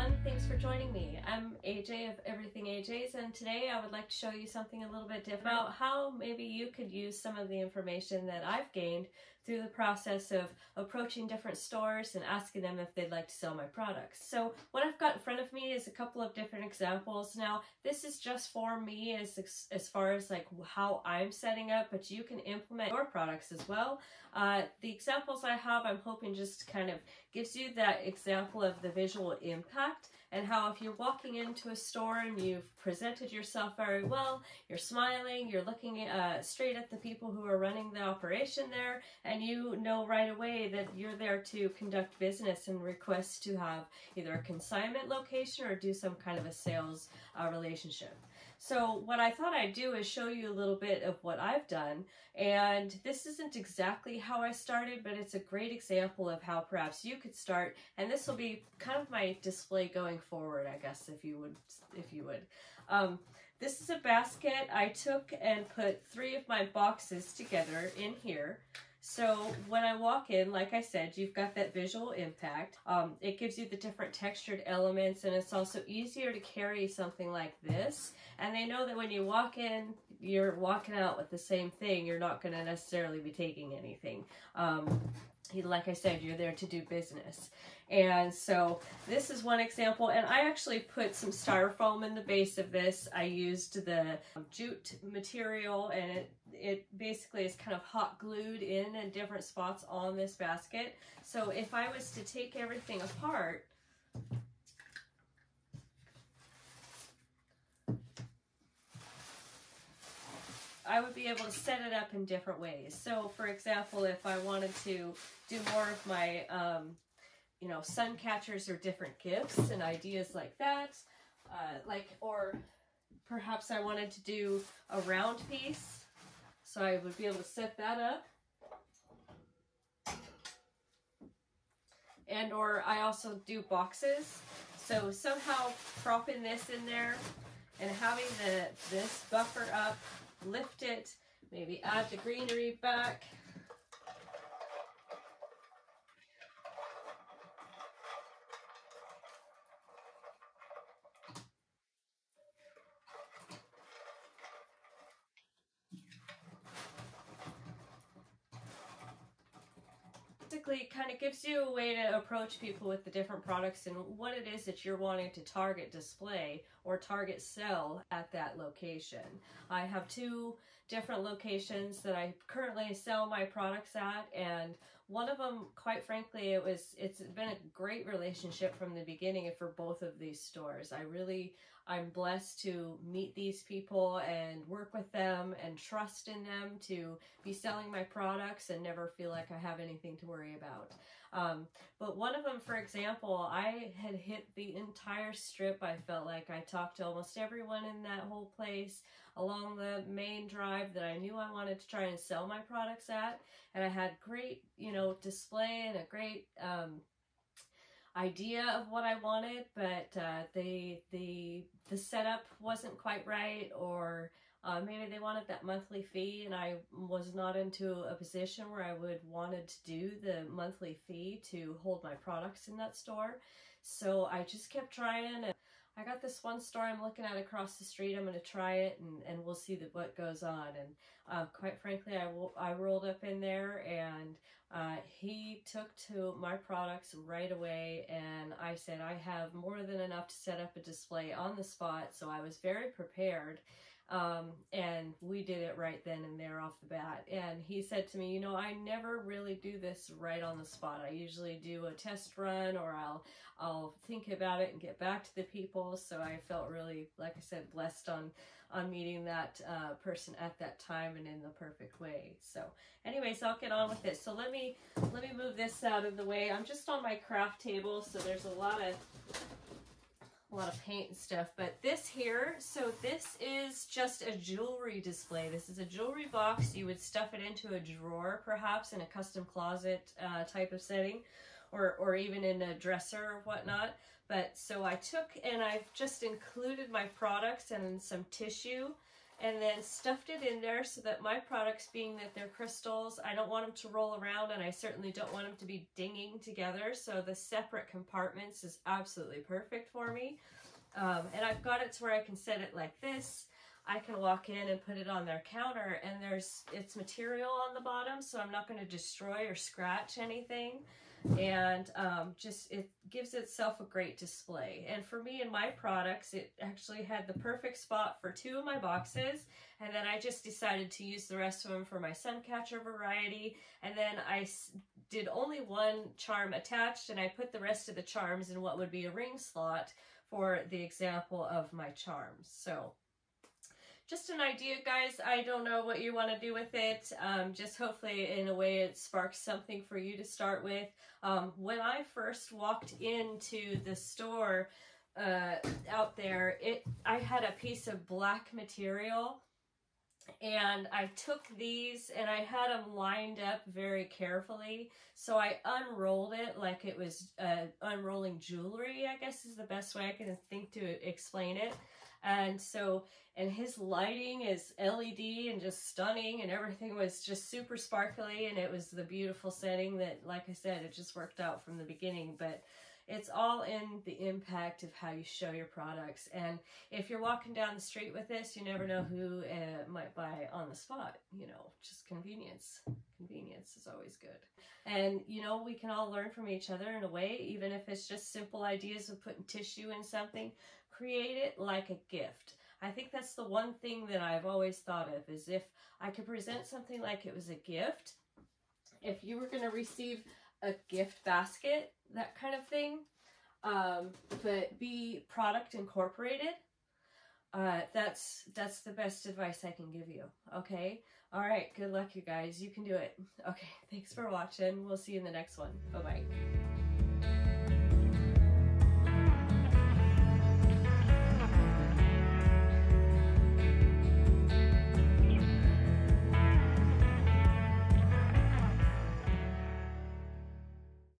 everyone, thanks for joining me. I'm AJ of EverythingAJs, and today I would like to show you something a little bit different about how maybe you could use some of the information that I've gained through the process of approaching different stores and asking them if they'd like to sell my products. So what I've got in front of me is a couple of different examples. Now this is just for me as far as like how I'm setting up, but you can implement your products as well. The examples I have, I'm hoping just kind of gives you that example of the visual impact and how if you're walking into a store and you've presented yourself very well, you're smiling, you're looking straight at the people who are running the operation there, and you know right away that you're there to conduct business and request to have either a consignment location or do some kind of a sales relationship. So what I thought I'd do is show you a little bit of what I've done, and this isn't exactly how I started, but it's a great example of how perhaps you could start, and this will be kind of my display going forward, I guess, if you would. This is a basket. I took and put 3 of my boxes together in here. So when I walk in, like I said, you've got that visual impact. It gives you the different textured elements, and it's also easier to carry something like this. And they know that when you walk in, you're walking out with the same thing. You're not going to necessarily be taking anything. Like I said, you're there to do business. And so this is one example, and I actually put some styrofoam in the base of this. I used the jute material, and it basically is kind of hot glued in different spots on this basket. So if I was to take everything apart, I would be able to set it up in different ways. So for example, if I wanted to do more of my sun catchers or different gifts and ideas like that, or perhaps I wanted to do a round piece, so I would be able to set that up. And or I also do boxes, so somehow propping this in there and having this buffer up, lift it, maybe add the greenery back. Basically kind of gives you a way to approach people with the different products and what it is that you're wanting to target display or target sell at that location. I have 2 different locations that I currently sell my products at, and one of them, quite frankly, it's been a great relationship from the beginning for both of these stores. I'm blessed to meet these people and work with them and trust in them to be selling my products and never feel like I have anything to worry about. But one of them, for example, I had hit the entire strip. I felt like I talked to almost everyone in that whole place along the main drive that I knew I wanted to try and sell my products at. And I had great, display and a great idea of what I wanted, but the setup wasn't quite right, or maybe they wanted that monthly fee, and I was not into a position where I would wanted to do the monthly fee to hold my products in that store. So I just kept trying, and I got this one store I'm looking at across the street. I'm going to try it, and we'll see what goes on. And quite frankly, I rolled up in there, and he took to my products right away, and I said I have more than enough to set up a display on the spot, so I was very prepared. And we did it right then and there off the bat. And he said to me, I never really do this right on the spot. I usually do a test run, or I'll think about it and get back to the people. So I felt really, like I said, blessed on meeting that person at that time and in the perfect way. So anyways, I'll get on with this. So let me move this out of the way. I'm just on my craft table, so there's a lot of paint and stuff, but this here, so this is just a jewelry display. This is a jewelry box. You would stuff it into a drawer, perhaps in a custom closet type of setting, or even in a dresser or whatnot. But so I took and I've just included my products and some tissue and then stuffed it in there so that my products, being that they're crystals, I don't want them to roll around, and I certainly don't want them to be dinging together, so the separate compartments is absolutely perfect for me. And I've got it to where I can set it like this. I can walk in and put it on their counter, and it's material on the bottom, so I'm not going to destroy or scratch anything. And just it gives itself a great display. And for me and my products, it actually had the perfect spot for 2 of my boxes, and then I just decided to use the rest of them for my sun catcher variety. And then I did only 1 charm attached, and I put the rest of the charms in what would be a ring slot for the example of my charms. So just an idea, guys. I don't know what you want to do with it. Just hopefully in a way it sparks something for you to start with. When I first walked into the store out there, I had a piece of black material, and I took these and I had them lined up very carefully. So I unrolled it like it was unrolling jewelry, I guess is the best way I can think to explain it. And so, and his lighting is LED and just stunning, and everything was just super sparkly, and it was the beautiful setting that, like I said, it just worked out from the beginning. But it's all in the impact of how you show your products. And if you're walking down the street with this, you never know who might buy on the spot. You know, just convenience. Convenience is always good. And, you know, we can all learn from each other in a way, even if it's just simple ideas of putting tissue in something. Create it like a gift. I think that's the one thing that I've always thought of, is if I could present something like it was a gift. If you were going to receive a gift basket, that kind of thing, but be product incorporated, that's the best advice I can give you. Okay? All right, good luck, you guys. You can do it. Okay, thanks for watching. We'll see you in the next one. Bye-bye.